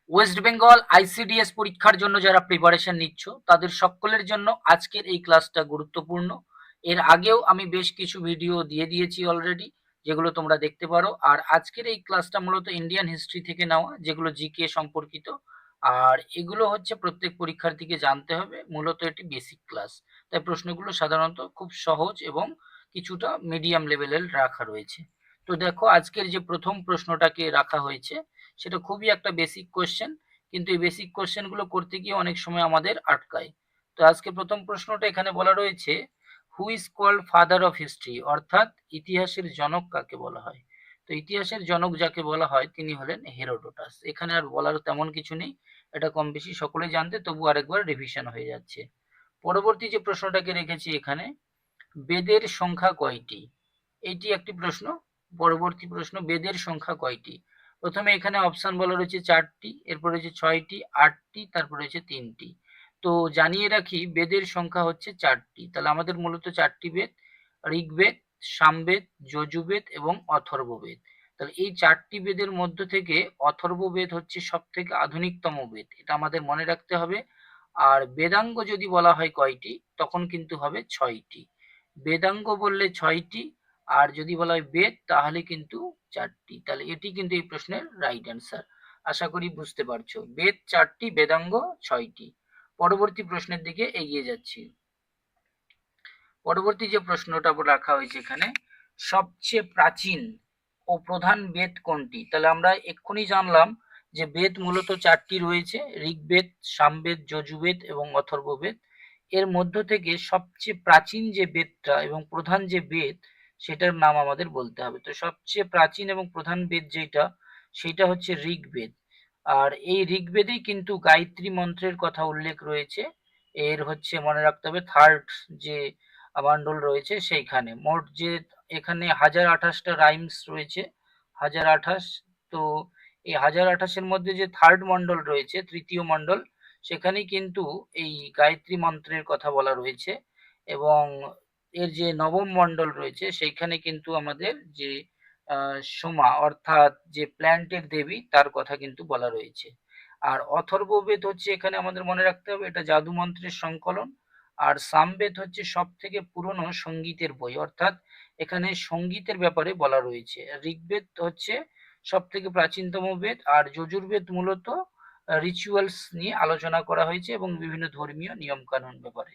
West Bengal ICDS পরীক্ষার জন্য যারা প্রিপারেশন নিচ্ছ তাদের সকলের জন্য আজকের এই ক্লাসটা গুরুত্বপূর্ণ। এর আগেও আমি বেশ কিছু ভিডিও দিয়ে দিয়েছি অলরেডি, যেগুলো তোমরা দেখতে পারো। আর আজকের এই ক্লাসটা মূলত ইন্ডিয়ান হিস্ট্রি থেকে নেওয়া, যেগুলো জিকে সম্পর্কিত। আর এগুলো হচ্ছে প্রত্যেক পরীক্ষার্থীকে জানতে হবে, মূলত এটি বেসিক ক্লাস। তাই প্রশ্নগুলো সাধারণত খুব সহজ এবং কিছুটা মিডিয়াম লেভেলের রাখা রয়েছে। তো দেখো, আজকের যে প্রথম প্রশ্নটাকে রাখা হয়েছে সেটা খুবই একটা বেসিক কোশ্চেন, কিন্তু এই বেসিক কোশ্চেনগুলো করতে গিয়ে অনেক সময় আমাদের আটকায়। তো আজকে প্রথম প্রশ্নটা এখানে বলা রয়েছে, who is called father of history, অর্থাৎ ইতিহাসের জনক কাকে বলা হয়। তো ইতিহাসের জনক যাকে বলা হয় তিনি হলেন হেরোডোটাস। এখানে আর বলার তেমন কিছু নেই, এটা কম বেশি সকলে জানতে, তবু আরেকবার রিভিশন হয়ে যাচ্ছে। পরবর্তী যে প্রশ্নটাকে রেখেছি এখানে, বেদের সংখ্যা কয়টি? এইটি একটি প্রশ্ন। পরবর্তী প্রশ্ন, বেদের সংখ্যা কয়টি? প্রথমে এখানে অপশন বলা রয়েছে 4টি, এরপর রয়েছে 6টি, 8টি, তারপর রয়েছে 3টি। তো জানিয়ে রাখি, বেদের সংখ্যা হচ্ছে 4টি। তাহলে আমাদের মূলত 4টি বেদ: ঋগ্বেদ, সামবেদ, যজুর্বেদ এবং অথর্ববেদ। তাহলে এই 4টি বেদের মধ্য থেকে অথর্ববেদ হচ্ছে সব থেকে আধুনিকতম বেদ, এটা আমাদের মনে রাখতে হবে। আর বেদাঙ্গ যদি বলা হয় কয়টি, তখন কিন্তু হবে 6টি। বেদাঙ্গ বললে 6টি, আর যদি বলা হয় বেদ তাহলে কিন্তু 4টি। তাহলে এটি কিন্তু এই প্রশ্নের রাইট অ্যান্সার। আশা করি বুঝতে পারছো, বেদ 4টি, বেদাঙ্গ 6টি। পরবর্তী প্রশ্নের দিকে এগিয়ে যাচ্ছি। পরবর্তী যে প্রশ্নটা রাখা হয়েছে এখানে, সবচেয়ে প্রাচীন ও প্রধান বেদ কোনটি? তাহলে আমরা এক্ষুনি জানলাম যে বেদ মূলত 4টি রয়েছে: ঋগ্বেদ, সামবেদ, যজুর্বেদ এবং অথর্ববেদ। এর মধ্য থেকে সবচেয়ে প্রাচীন যে বেদটা এবং প্রধান যে বেদ, সেটার নাম আমাদের বলতে হবে। তো সবচেয়ে প্রাচীন এবং প্রধান বেদ যেটা, সেটা হচ্ছে ঋগ্বেদ। আর এই ঋগ্বেদেই কিন্তু গায়ত্রী মন্ত্রের কথা উল্লেখ রয়েছে। এর হচ্ছে মনে রাখতে হবে থার্ড যে মন্ডল রয়েছে সেইখানে মোট যে এখানে 1028টা রাইমস রয়েছে, 1028। তো এই 1028-এর মধ্যে যে থার্ড মন্ডল রয়েছে, তৃতীয় মন্ডল, সেখানেই কিন্তু এই গায়ত্রী মন্ত্রের কথা বলা রয়েছে। এবং এর যে নবম মন্ডল রয়েছে সেইখানে কিন্তু আমাদের যে সোমা, অর্থাৎ যে প্ল্যান্টের দেবী, তার কথা কিন্তু বলা রয়েছে। আর অথর্ববেদ হচ্ছে, এখানে আমাদের মনে রাখতে হবে, এটা জাদু মন্ত্রের সংকলন। আর সামবেদ হচ্ছে সব থেকে পুরনো সঙ্গীতের বই, অর্থাৎ এখানে সঙ্গীতের ব্যাপারে বলা রয়েছে। ঋগ্বেদ হচ্ছে সব থেকে প্রাচীনতম বেদ, আর যজুর্বেদ মূলত রিচুয়ালস নিয়ে আলোচনা করা হয়েছে এবং বিভিন্ন ধর্মীয় নিয়ম কানুন ব্যাপারে।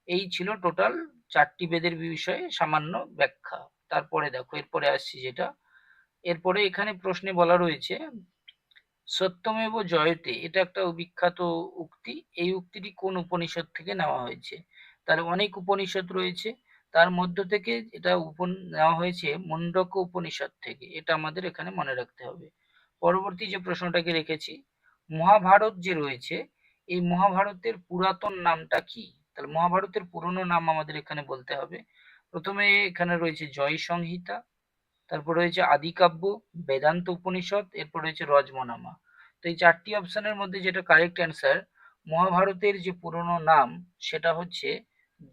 এই ছিল টোটাল 4টি বেদের বিষয়ে সামান্য ব্যাখ্যা। তারপরে দেখো, এরপরে আসছি যেটা, এরপরে এখানে প্রশ্নে বলা রয়েছে, সত্যমেব জয়তে, এটা একটা বিখ্যাত উক্তি। এই উক্তিটি কোন উপনিষদ থেকে নেওয়া হয়েছে? তাহলে অনেক উপনিষদ রয়েছে, তার মধ্য থেকে এটা নেওয়া হয়েছে মুন্ডক উপনিষদ থেকে, এটা আমাদের এখানে মনে রাখতে হবে। পরবর্তী যে প্রশ্নটাকে রেখেছি, মহাভারত যে রয়েছে, এই মহাভারতের পুরাতন নামটা কি? তাহলে মহাভারতের পুরনো নাম আমাদের এখানে বলতে হবে। প্রথমে এখানে রয়েছে জয় সংহিতা, তারপর রয়েছে আদিকাব্য, বেদান্ত উপনিষদ, এরপর রয়েছে রজমনামা। তো এই 4টি অপশনের মধ্যে যেটা কারেক্ট অ্যান্সার, মহাভারতের যে পুরনো নাম সেটা হচ্ছে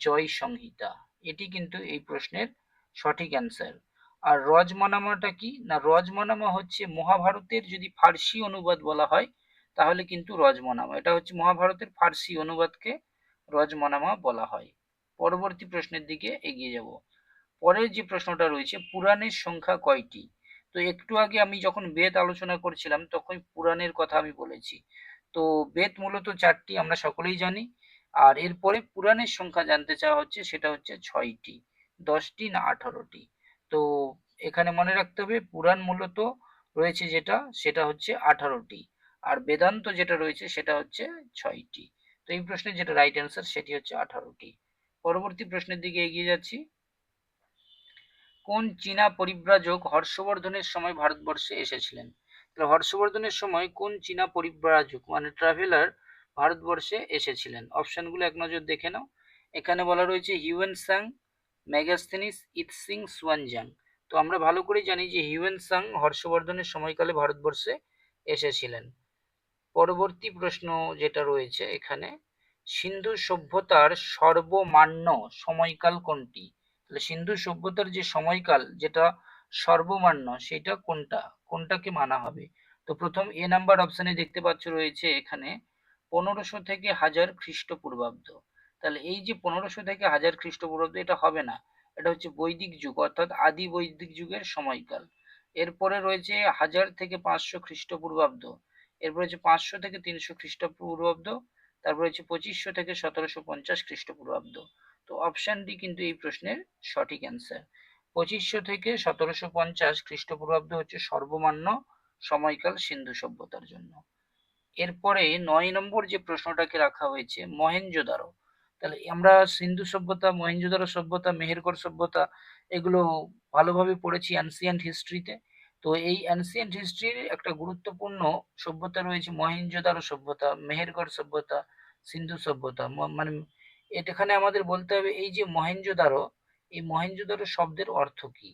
জয় সংহিতা। এটি কিন্তু এই প্রশ্নের সঠিক অ্যান্সার। আর রজমনামাটা কি না, রজমনামা হচ্ছে মহাভারতের যদি ফার্সি অনুবাদ বলা হয় তাহলে কিন্তু রজমনামা, এটা হচ্ছে মহাভারতের ফার্সি অনুবাদকে রজমনামা বলা হয়। পরবর্তী প্রশ্নের দিকে এগিয়ে যাব। পরের যে প্রশ্নটা রয়েছে, পুরাণের সংখ্যা কয়টি? তো একটু আগে আমি যখন বেদ আলোচনা করছিলাম তখন পুরাণের কথা আমি বলেছি। তো বেদ মূলত 4টি, আমরা সকলেই জানি। আর এরপরে পুরাণের সংখ্যা জানতে চাওয়া হচ্ছে, সেটা হচ্ছে 6টি, 10টি না 18টি। তো এখানে মনে রাখতে হবে, পুরাণ মূলত রয়েছে যেটা, সেটা হচ্ছে 18টি, আর বেদান্ত যেটা রয়েছে সেটা হচ্ছে 6টি। তো এই প্রশ্নের যেটা রাইট অ্যান্সার সেটি হচ্ছে 18টি। পরবর্তী প্রশ্নের দিকে এগিয়ে যাচ্ছি। কোন চীনা পরিব্রাজক হর্ষবর্ধনের সময় ভারতবর্ষে এসেছিলেন? তাহলে হর্ষবর্ধনের সময় কোন চীনা পরিব্রাজক মানে ট্রাভেলার ভারতবর্ষে এসেছিলেন? অপশনগুলো এক নজর দেখে নাও। এখানে বলা রয়েছে হিউয়েন সাং, মেগাস্থেনিস, ইৎসিং, সুয়ানজাং। তো আমরা ভালো করে জানি যে হিউয়েন সাং হর্ষবর্ধনের সময়কালে ভারতবর্ষে এসেছিলেন। পরবর্তী প্রশ্ন যেটা রয়েছে এখানে, সিন্ধু সভ্যতার সর্বমান্য সময়কাল কোনটি? তাহলে সিন্ধু সভ্যতার যে সময়কাল যেটা সর্বমান্য, সেটা কোনটা, কোনটাকে মানা হবে? তো প্রথম এ নাম্বার অপশানে দেখতে পাচ্ছ রয়েছে এখানে 1500 থেকে 1000 খ্রিস্টপূর্বাব্দ। তাহলে এই যে 1500 থেকে 1000 খ্রিস্টপূর্বাব্দ এটা হবে না, এটা হচ্ছে বৈদিক যুগ অর্থাৎ আদি বৈদিক যুগের সময়কাল। এরপরে রয়েছে 1000 থেকে 500 খ্রিস্টপূর্বাব্দ, এরপর হচ্ছে 500 থেকে 300 খ্রিস্টপূর্বাব্দ, তারপর হচ্ছে 2500 থেকে 1750 খ্রিস্টপূর্বাব্দ। তো অপশন ডি কিন্তু এই প্রশ্নের সঠিক অ্যান্সার। 2500 থেকে 1750 খ্রিস্টপূর্বাব্দ হচ্ছে সর্বমান্য সময়কাল সিন্ধু সভ্যতার জন্য। এরপরে 9 নম্বর যে প্রশ্নটাকে রাখা হয়েছে মহেঞ্জোদারো। তাহলে আমরা সিন্ধু সভ্যতা, মহেঞ্জোদারো সভ্যতা, মেহেরগড় সভ্যতা এগুলো ভালোভাবে পড়েছি অ্যানসিয়েন্ট হিস্ট্রিতে। তো এই অ্যানসিয়েন্ট হিস্ট্রির একটা গুরুত্বপূর্ণ সভ্যতা রয়েছে মহেঞ্জোদারো সভ্যতা, মেহেরগড় সভ্যতা, সিন্ধু সভ্যতা। মানে এখানে আমাদের বলতে হবে এই যে মহেঞ্জোদারো, এই মহেঞ্জোদারো শব্দের অর্থ কি।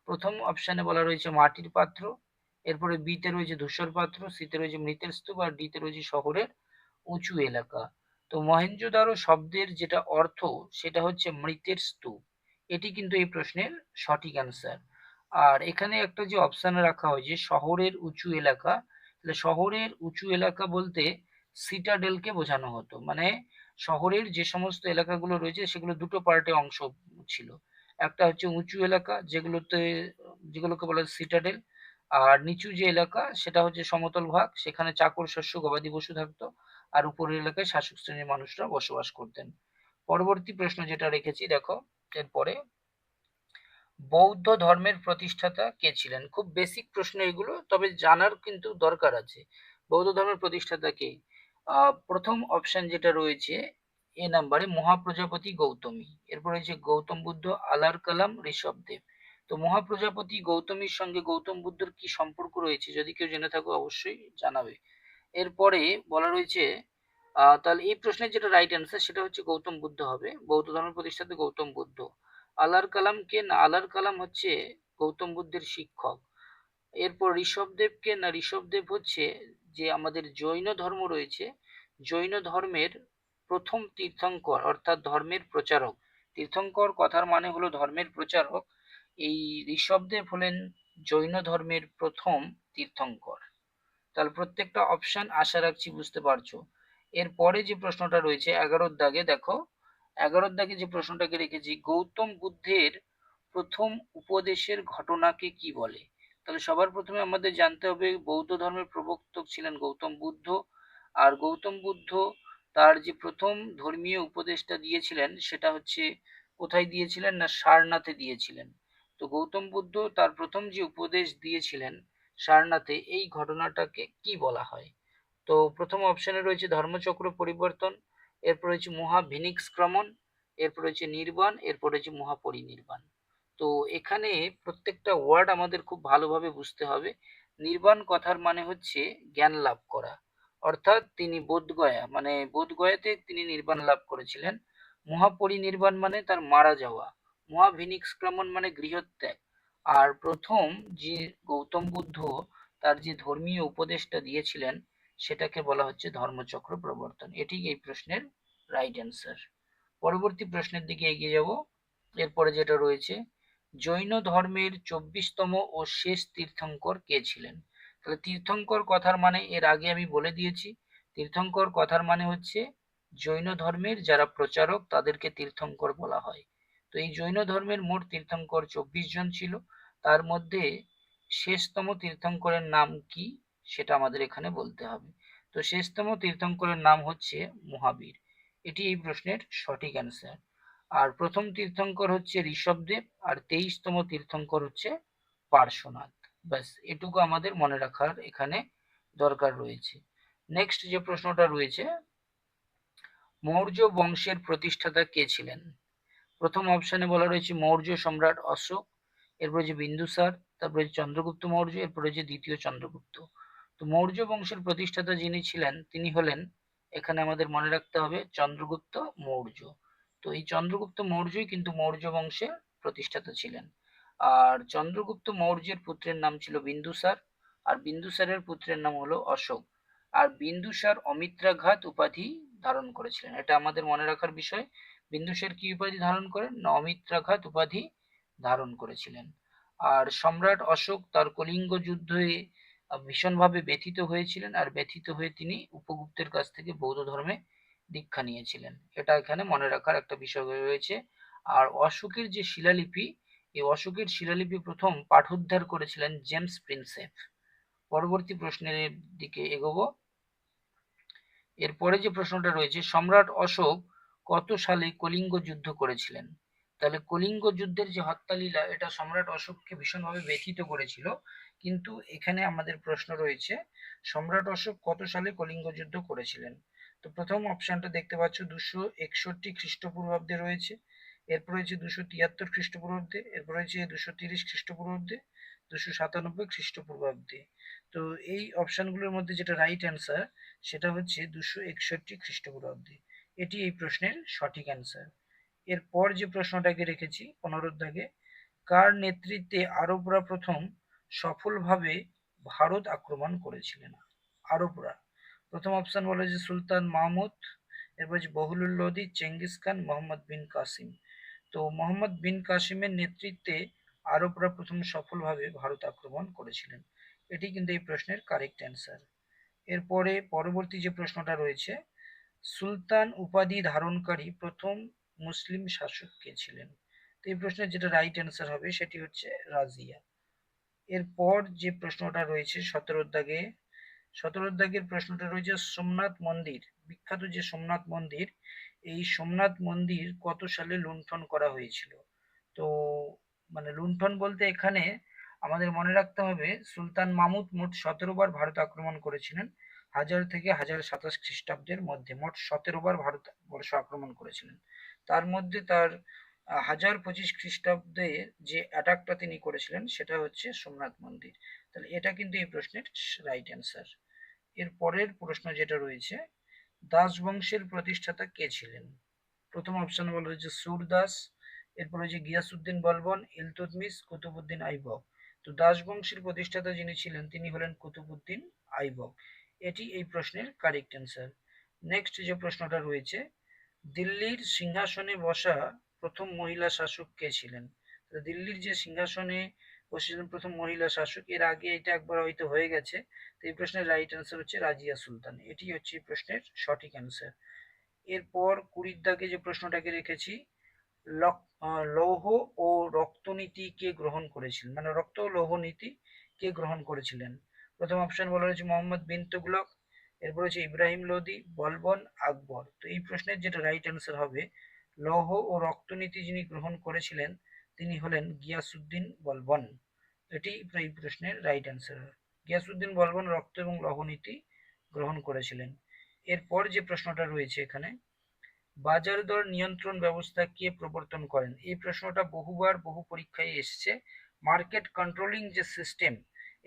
প্রথম অপশানে বলা রয়েছে মাটির পাত্র, এরপরে বিতে রয়েছে ধূসর পাত্র, সিতে রয়েছে মৃতের স্তূপ, আর ডিতে রয়েছে শহরের উঁচু এলাকা। তো মহেঞ্জোদারো শব্দের যেটা অর্থ সেটা হচ্ছে মৃতের স্তূপ। এটি কিন্তু এই প্রশ্নের সঠিক অ্যান্সার। আর এখানে একটা যে অপশান রাখা হয়েছে শহরের উঁচু এলাকা, তাহলে শহরের উঁচু এলাকা বলতে সিটাডেলকে বোঝানো হতো। মানে শহরের যে সমস্ত এলাকাগুলো রয়েছে সেগুলো দুটো পার্টে অংশ ছিল। একটা হচ্ছে উঁচু এলাকা যেগুলোকে বলা হয় সিটাডেল, আর নিচু যে এলাকা সেটা হচ্ছে সমতল ভাগ, সেখানে চাকর শস্য গবাদি পশু থাকতো, আর উপরের এলাকায় শাসক শ্রেণীর মানুষরা বসবাস করতেন। পরবর্তী প্রশ্ন যেটা রেখেছি দেখো এরপরে, বৌদ্ধ ধর্মের প্রতিষ্ঠাতা কে ছিলেন? খুব বেসিক প্রশ্ন এগুলো, তবে জানার কিন্তু দরকার আছে। বৌদ্ধ ধর্মের প্রতিষ্ঠাতা কে? প্রথম অপশন যেটা রয়েছে এ নাম্বারে মহাপ্রজাপতি গৌতমী, এরপর রয়েছে গৌতম বুদ্ধ, আলার কালাম, ঋষভদেব। তো মহাপ্রজাপতি গৌতমীর সঙ্গে গৌতম বুদ্ধর কি সম্পর্ক রয়েছে, যদি কেউ জেনে থাকো অবশ্যই জানাবে। এরপরে বলা রয়েছে তাহলে এই প্রশ্নের যেটা রাইট অ্যান্সার সেটা হচ্ছে গৌতম বুদ্ধ হবে, বৌদ্ধ ধর্মের প্রতিষ্ঠাতা গৌতম বুদ্ধ। আলার কালাম কে? না, আলার কালাম হচ্ছে গৌতম বুদ্ধের শিক্ষক। এরপর ঋষভদেব কে? না, ঋষভদেব হচ্ছে যে আমাদের জৈন ধর্ম রয়েছে, জৈন ধর্মের প্রথম তীর্থঙ্কর অর্থাৎ ধর্মের প্রচারক। তীর্থঙ্কর কথার মানে হলো ধর্মের প্রচারক। এই ঋষভদেব হলেন জৈন ধর্মের প্রথম তীর্থঙ্কর। তাহলে প্রত্যেকটা অপশন আশা রাখছি বুঝতে পারছো। এরপরে যে প্রশ্নটা রয়েছে 11 দাগে দেখো, 11 দাগে যে প্রশ্নটাকে রেখেছি, গৌতম বুদ্ধের প্রথম উপদেশের ঘটনাকে কি বলে? তাহলে সবার প্রথমে আমাদের জানতে হবে বৌদ্ধ ধর্মের প্রবর্তক ছিলেন গৌতম বুদ্ধ, আর গৌতম বুদ্ধ তার যে প্রথম ধর্মীয় উপদেশটা দিয়েছিলেন সেটা হচ্ছে কোথায় দিয়েছিলেন? না, সারনাথে দিয়েছিলেন। তো গৌতম বুদ্ধ তার প্রথম যে উপদেশ দিয়েছিলেন সারনাথে, এই ঘটনাটাকে কি বলা হয়? তো প্রথম অপশনে রয়েছে ধর্মচক্র পরিবর্তন, এরপর রয়েছে মহাভিনিষ্ক্রমণ, এরপর রয়েছে নির্বাণ, এরপর রয়েছে মহাপরিনির্বাণ। তো এখানে প্রত্যেকটা ওয়ার্ড আমাদের খুব ভালোভাবে বুঝতে হবে। নির্বাণ কথার মানে হচ্ছে জ্ঞান লাভ করা, অর্থাৎ তিনি বোধগয়া মানে বোধগয়াতে তিনি নির্বাণ লাভ করেছিলেন। মহাপরিনির্বাণ মানে তার মারা যাওয়া। মহাভিনিষ্ক্রমণ মানে গৃহত্যাগ। আর প্রথম যে গৌতম বুদ্ধ তার যে ধর্মীয় উপদেশটা দিয়েছিলেন সেটাকে বলা হচ্ছে ধর্মচক্র প্রবর্তন। এটি এই প্রশ্নের রাইট অ্যান্সার। পরবর্তী প্রশ্নের দিকে এগিয়ে যাব। এরপরে যেটা রয়েছে, জৈন ধর্মের 24তম ও শেষ তীর্থঙ্কর কে ছিলেন? তাহলে তীর্থঙ্কর কথার মানে এর আগে আমি বলে দিয়েছি, তীর্থঙ্কর কথার মানে হচ্ছে জৈন ধর্মের যারা প্রচারক তাদেরকে তীর্থঙ্কর বলা হয়। তো এই জৈন ধর্মের মোট তীর্থঙ্কর 24 জন ছিল, তার মধ্যে শেষতম তীর্থঙ্করের নাম কি সেটা আমাদের এখানে বলতে হবে। তো শেষতম তীর্থঙ্করের নাম হচ্ছে মহাবীর। এটি এই প্রশ্নের সঠিক অ্যান্সার। আর প্রথম তীর্থঙ্কর হচ্ছে ঋষভদেব, আর 23তম তীর্থঙ্কর হচ্ছে পার্শ্বনাথ। ব্যাস এটুকু আমাদের মনে রাখার এখানে দরকার রয়েছে। নেক্সট যে প্রশ্নটা রয়েছে, মৌর্য বংশের প্রতিষ্ঠাতা কে ছিলেন? প্রথম অপশনে বলা রয়েছে মৌর্য সম্রাট অশোক, এরপর যে বিন্দুসার, তারপরে চন্দ্রগুপ্ত মৌর্য, এরপরে যে দ্বিতীয় চন্দ্রগুপ্ত। তো মৌর্য বংশের প্রতিষ্ঠাতা যিনি ছিলেন তিনি হলেন, এখানে আমাদের মনে রাখতে হবে চন্দ্রগুপ্ত মৌর্য। তো এই চন্দ্রগুপ্ত মৌর্যই কিন্তু মৌর্য বংশের প্রতিষ্ঠাতা ছিলেন। আর চন্দ্রগুপ্ত মৌর্যের পুত্রের নাম ছিল বিন্দুসার, আর বিন্দুসারের পুত্রের নাম হলো অশোক। আর বিন্দুসার অমিত্রাঘাত উপাধি ধারণ করেছিলেন, এটা আমাদের মনে রাখার বিষয়। বিন্দুসার কি উপাধি ধারণ করেন? না, অমিত্রাঘাত উপাধি ধারণ করেছিলেন। আর সম্রাট অশোক তার কলিঙ্গ যুদ্ধে ভীষণভাবে ব্যথিত হয়েছিলেন, আর ব্যথিত হয়ে তিনি উপগুপ্তের কাছ থেকে বৌদ্ধ ধর্মে দীক্ষা নিয়েছিলেন। এটা এখানে মনে রাখার একটা বিষয় রয়েছে। আর অশোকের যে শিলালিপি, এই অশোকের শিলালিপি প্রথম পাঠোদ্ধার করেছিলেন জেমস প্রিন্সেপ। পরবর্তী প্রশ্নের দিকে এগোবো। এরপরে যে প্রশ্নটা রয়েছে, সম্রাট অশোক কত সালে কলিঙ্গ যুদ্ধ করেছিলেন? তাহলে কলিঙ্গ যুদ্ধের যে হত্যালীলা, এটা সম্রাট অশোককে ভীষণভাবে ব্যথিত করেছিল। কিন্তু এখানে আমাদের প্রশ্ন রয়েছে, সম্রাট অশোক কত সালে কলিঙ্গ যুদ্ধ করেছিলেন? তো প্রথম অপশনটা দেখতে পাচ্ছ 261 খ্রিস্টপূর্বাব্দে রয়েছে, এরপর রয়েছে 273 খ্রিস্টপূর্বাব্দে, এরপর রয়েছে 230 খ্রিস্টপূর্বাব্দে, 297 খ্রিস্টপূর্বাব্দে। তো এই অপশনগুলোর মধ্যে যেটা রাইট অ্যান্সার, সেটা হচ্ছে 261 খ্রিস্টপূর্বাব্দে। এটি এই প্রশ্নের সঠিক অ্যান্সার। এরপর যে প্রশ্নটাকে রেখেছি 15 দাগে, কার নেতৃত্বে আরবরা প্রথম সফলভাবে ভারত আক্রমণ করেছিলেন? আরবরা, প্রথম অপশন বলা হয়েছে সুলতান মাহমুদ, এরপর হচ্ছে বহুলুল লোদি, চেঙ্গিস খান, মোহাম্মদ বিন কাসিম। তো মোহাম্মদ বিন কাসিমের নেতৃত্বে আরবরা প্রথম সফলভাবে ভারত আক্রমণ করেছিলেন। এটি কিন্তু এই প্রশ্নের কারেক্ট অ্যান্সার। এরপরে পরবর্তী যে প্রশ্নটা রয়েছে, সুলতান উপাধি ধারণকারী প্রথম মুসলিম শাসক কে ছিলেন? তো এই প্রশ্নের যেটা রাইট অ্যান্সার হবে সেটি হচ্ছে রাজিয়া। এরপর যে প্রশ্নটা রয়েছে 17 দাগের প্রশ্নটা রয়েছে, সোমনাথ মন্দির, বিখ্যাত যে সোমনাথ মন্দির, এই সোমনাথ মন্দির কত সালে লুণ্ঠন করা হয়েছিল? তো মানে লুণ্ঠন বলতে এখানে আমাদের মনে রাখতে হবে, সুলতান মাহমুদ মোট 17 বার ভারত আক্রমণ করেছিলেন। 1000 থেকে 1027 খ্রিস্টাব্দের মধ্যে মোট 17 বার ভারতবর্ষ আক্রমণ করেছিলেন। তার মধ্যে তার 1025 খ্রিস্টাব্দে যে অ্যাটাকটা তিনি করেছিলেন সেটা হচ্ছে সোমনাথ মন্দির। তাহলে এটা কিন্তু এই প্রশ্নের রাইট অ্যান্সার। এর পরের প্রশ্ন যেটা রয়েছে, দাস বংশের প্রতিষ্ঠাতা কে ছিলেন? প্রথম অপশন বলা হয়েছে সুরদাস, এরপর হচ্ছে গিয়াসুদ্দিন বলবন, ইলতুৎমিশ, কুতুবুদ্দিন আইবক। তো দাস বংশের প্রতিষ্ঠাতা যিনি ছিলেন তিনি হলেন কুতুবুদ্দিন আইবক। এটি এই প্রশ্নের কারেক্ট অ্যান্সার। নেক্সট যে প্রশ্নটা রয়েছে, দিল্লির সিংহাসনে বসা প্রথম মহিলা শাসক কে ছিলেন? তো দিল্লির যে সিংহাসনে বসেছিলেন প্রথম মহিলা শাসক, এর আগে এটা একবার হয়তো হয়ে গেছে। তো এই প্রশ্নের রাইট অ্যান্সার হচ্ছে রাজিয়া সুলতান। এটি হচ্ছে এই প্রশ্নের সঠিক অ্যান্সার। এরপর 20 দাগে যে প্রশ্নটাকে রেখেছি, লৌহ ও রক্তনীতি কে গ্রহণ করেছিলেন, মানে রক্ত ও লৌহ নীতি কে গ্রহণ করেছিলেন? প্রথম অপশন বলা হয়েছে মোহাম্মদ বিন তুগলক, এরপর হচ্ছে ইব্রাহিম লোদি, বলবন, আকবর। তো এই প্রশ্নের যেটা রাইট অ্যান্সার হবে, লৌহ ও রক্তনীতি যিনি গ্রহণ করেছিলেন তিনি হলেন গিয়াসুদ্দিন বলবন। এটি এই প্রশ্নের রাইট অ্যান্সার। গিয়াসুদ্দিন বলবন রক্ত এবং লৌহ নীতি গ্রহণ করেছিলেন। এরপর যে প্রশ্নটা রয়েছে এখানে, বাজার দর নিয়ন্ত্রণ ব্যবস্থা কে প্রবর্তন করেন? এই প্রশ্নটা বহুবার বহু পরীক্ষায় এসেছে। মার্কেট কন্ট্রোলিং যে সিস্টেম,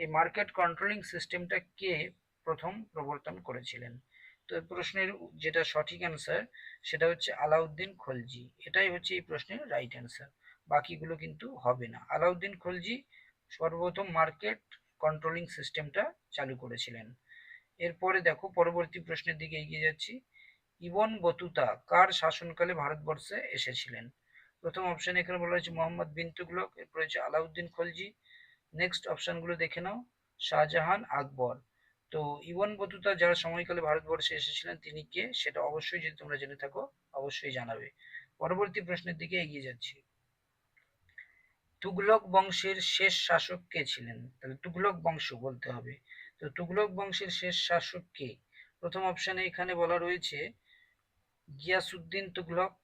এই মার্কেট কন্ট্রোলিং সিস্টেমটা কে প্রথম প্রবর্তন করেছিলেন? তো এই প্রশ্নের যেটা সঠিক অ্যান্সার সেটা হচ্ছে আলাউদ্দিন খলজি। এটাই হচ্ছে এই প্রশ্নের রাইট অ্যান্সার, বাকিগুলো কিন্তু হবে না। আলাউদ্দিন খলজি সর্বপ্রথম মার্কেট কন্ট্রোলিং সিস্টেমটা চালু করেছিলেন। এরপরে দেখো পরবর্তী প্রশ্নের দিকে এগিয়ে যাচ্ছি, ইবন বতুতা কার শাসনকালে ভারতবর্ষে এসেছিলেন? প্রথম অপশন এখানে বলা হয়েছে মোহাম্মদ বিন তুগলক, এরপর হচ্ছে আলাউদ্দিন খলজি। নেক্সট অপশনগুলো দেখে নাও, শাহজাহান, আকবর। তো ইবন বতুতা যার সময়কালে ভারতবর্ষে এসেছিলেন তিনি কে, সেটা অবশ্যই যদি তোমরা জেনে থাকো অবশ্যই জানাবে। পরবর্তী প্রশ্নের দিকে এগিয়ে যাচ্ছি, তুগলক বংশের শেষ শাসক কে ছিলেন? তাহলে তুগলক বংশ বলতে হবে। তো তুগলক বংশের শেষ শাসক কে? প্রথম অপশনে এখানে বলা রয়েছে গিয়াসুদ্দিন তুগলক,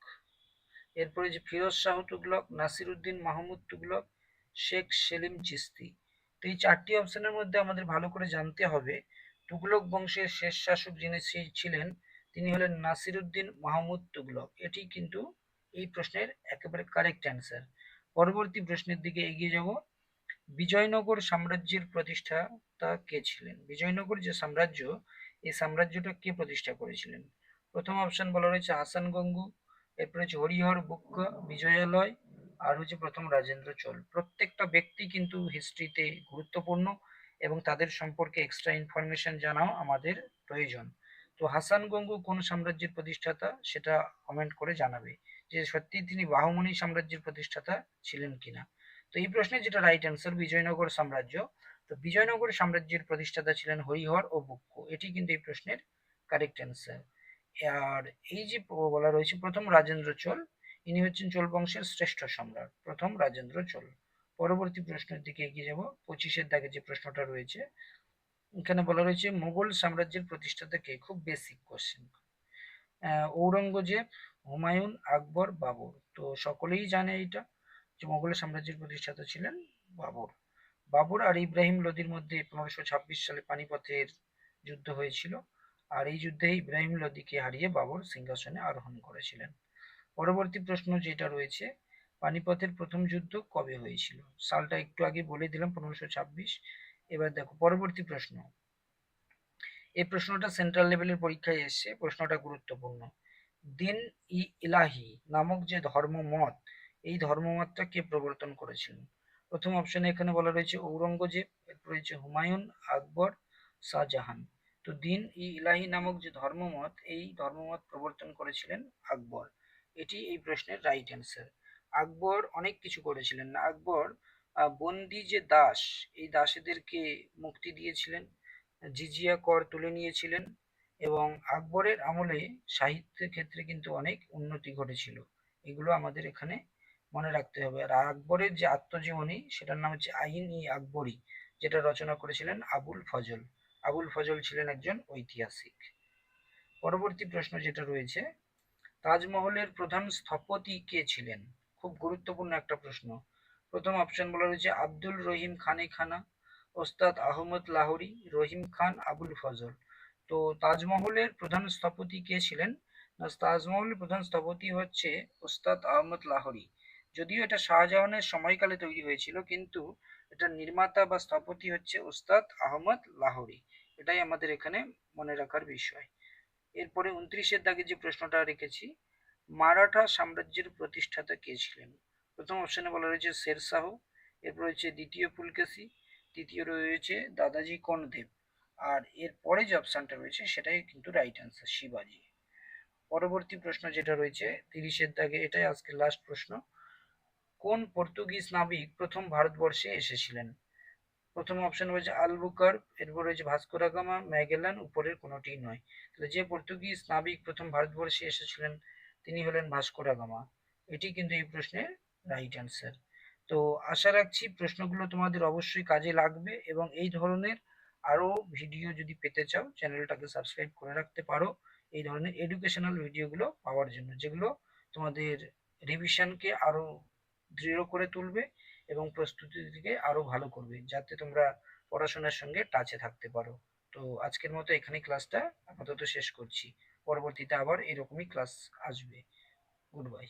এরপরে যে ফিরোজ শাহ তুগলক, নাসির উদ্দিন মাহমুদ তুগলক, শেখ সেলিম চিস্তি। তো এই চারটি অপশনের মধ্যে আমাদের ভালো করে জানতে হবে তুগলক বংশের শেষ শাসক যিনি ছিলেন তিনি হলেন নাসির উদ্দিন মাহমুদ তুগলক। এটি কিন্তু এই প্রশ্নের একেবারে কারেক্ট অ্যান্সার। পরবর্তী প্রশ্নের দিকে এগিয়ে যাব, বিজয়নগর সাম্রাজ্যের প্রতিষ্ঠাতা কে ছিলেন? বিজয়নগর যে সাম্রাজ্য, এই সাম্রাজ্যটা কে প্রতিষ্ঠা করেছিলেন? প্রথম অপশন বলা রয়েছে হাসান গঙ্গু, এরপরে হচ্ছে হরিহর বুক্ক, বিজয়ালয়, আর হচ্ছে প্রথম রাজেন্দ্র চোল। প্রত্যেকটা ব্যক্তি কিন্তু হিস্ট্রিতে গুরুত্বপূর্ণ এবং তাদের সম্পর্কে এক্সট্রা ইনফরমেশন জানাও আমাদের প্রয়োজন। তো হাসান গঙ্গু কোন সাম্রাজ্যের প্রতিষ্ঠাতা সেটা কমেন্ট করে জানাবে যে সত্যি তিনি বাহুমনি সাম্রাজ্যের প্রতিষ্ঠাতা ছিলেন কিনা। তো এই প্রশ্নের যেটা রাইট অ্যান্সার বিজয়নগর সাম্রাজ্য তো বিজয়নগর সাম্রাজ্যের প্রতিষ্ঠাতা ছিলেন হরিহর ও বুক্ক, এটি কিন্তু এই প্রশ্নের কারেক্ট অ্যান্সার। আর এই যে বলা রয়েছে প্রথম রাজেন্দ্র চোল, ইনি হচ্ছেন চোল বংশের শ্রেষ্ঠ সম্রাট, প্রথম রাজেন্দ্র চোল। পরবর্তী প্রশ্নের দিকে এগিয়ে যাব। 25-এর দাগে যে প্রশ্নটা রয়েছে, এখানে বলা রয়েছে মোগল সাম্রাজ্যের প্রতিষ্ঠাতা কে? খুব বেসিক কোশ্চেন। ঔরঙ্গজেব, হুমায়ুন, আকবর, বাবর। তো সকলেই জানে এটা, যে মোগল সাম্রাজ্যের প্রতিষ্ঠাতা ছিলেন বাবর। বাবর আর ইব্রাহিম লোদির মধ্যে 1526 সালে পানিপথের যুদ্ধ হয়েছিল, আর এই যুদ্ধে ইব্রাহিম লোদিকে হারিয়ে বাবর সিংহাসনে আরোহণ করেছিলেন। পরবর্তী প্রশ্ন যেটা রয়েছে, পানিপথের প্রথম যুদ্ধ কবে হয়েছিল? সালটা একটু আগে বলে দিলাম, 1526। এবার দেখো পরবর্তী প্রশ্ন। এই প্রশ্নটা সেন্ট্রাল লেভেলের পরীক্ষায় এসছে, প্রশ্নটা গুরুত্বপূর্ণ। দিন ই ইলাহি নামক যে ধর্মমত, এই ধর্মমতটা কে প্রবর্তন করেছিলেন? প্রথম অপশনে এখানে বলা রয়েছে ঔরঙ্গজেব, এরপর রয়েছে হুমায়ুন, আকবর, শাহজাহান। তো দিন ই ইলাহি নামক যে ধর্মমত, এই ধর্মমত প্রবর্তন করেছিলেন আকবর, এটি এই প্রশ্নের রাইট অ্যান্সার। আকবর অনেক কিছু করেছিলেন। আকবর বন্দি যে দাস, এই দাসেদেরকে মুক্তি দিয়েছিলেন, জিজিয়া কর তুলে নিয়েছিলেন, এবং আকবরের আমলে সাহিত্যের ক্ষেত্রে কিন্তু অনেক উন্নতি ঘটেছিল। এগুলো আমাদের এখানে মনে রাখতে হবে। আর আকবরের যে আত্মজীবনী, সেটার নাম হচ্ছে আইন ই আকবরী, যেটা রচনা করেছিলেন আবুল ফজল। আবুল ফজল ছিলেন একজন ঐতিহাসিক। পরবর্তী প্রশ্ন যেটা রয়েছে, তাজমহলের প্রধান স্থপতি কে ছিলেন? খুব গুরুত্বপূর্ণ একটা প্রশ্ন। প্রথম অপশন বলা রয়েছে আব্দুল রহিম খানে খানা, ওস্তাদ আহমদ লাহোরী, রহিম খান, আবুল ফজল। তো তাজমহলের প্রধান স্থপতি কে ছিলেন? না, তাজমহলের প্রধান স্থপতি হচ্ছে ওস্তাদ আহমদ লাহোরী। যদিও এটা শাহজাহানের সময়কালে তৈরি হয়েছিল, কিন্তু এটার নির্মাতা বা স্থপতি হচ্ছে ওস্তাদ আহমদ লাহোরী। এটাই আমাদের এখানে মনে রাখার বিষয়। এরপরে 29-এর দাগে যে প্রশ্নটা রেখেছি, মারাঠা সাম্রাজ্যের প্রতিষ্ঠাতা কে ছিলেন? প্রথম অপশনে বলা রয়েছে শেরশাহ, এরপর রয়েছে দ্বিতীয় পুলকেশী, তৃতীয় রয়েছে দাদাজি কোন্ডদেব, আর এরপরে যে অপশনটা রয়েছে সেটাই কিন্তু রাইট অ্যান্সার, শিবাজি। পরবর্তী প্রশ্ন যেটা রয়েছে 30-এর দাগে, এটাই আজকের লাস্ট প্রশ্ন। কোন পর্তুগিজ নাবিক প্রথম ভারতবর্ষে এসেছিলেন? প্রথম অপশন রয়েছে আলবুকার, এরপর রয়েছে ভাস্কো দা গামা, ম্যাগেলান, উপরের কোনোটিই নয়। তাহলে যে পর্তুগিজ নাবিক প্রথম ভারতবর্ষে এসেছিলেন তিনি হলেন ভাস্কো দা গামা। এটি কিন্তু এই প্রশ্নের রাইট অ্যান্সার। তো আশা রাখছি প্রশ্নগুলো তোমাদের অবশ্যই কাজে লাগবে, এবং এই ধরনের আরো ভিডিও যদি পেতে চাও চ্যানেলটাকে সাবস্ক্রাইব করে রাখতে পারো, এই ধরনের এডুকেশনাল ভিডিওগুলো পাওয়ার জন্য, যেগুলো তোমাদের রিভিশনকে আরো দৃঢ় করে তুলবে এবং প্রস্তুতিকে আরো ভালো করবে, যাতে তোমরা পড়াশোনার সঙ্গে টাচে থাকতে পারো। তো আজকের মতো এখানেই ক্লাসটা আপাতত শেষ করছি। পরবর্তীতে আবার এরকমই ক্লাস আসবে। Good bye.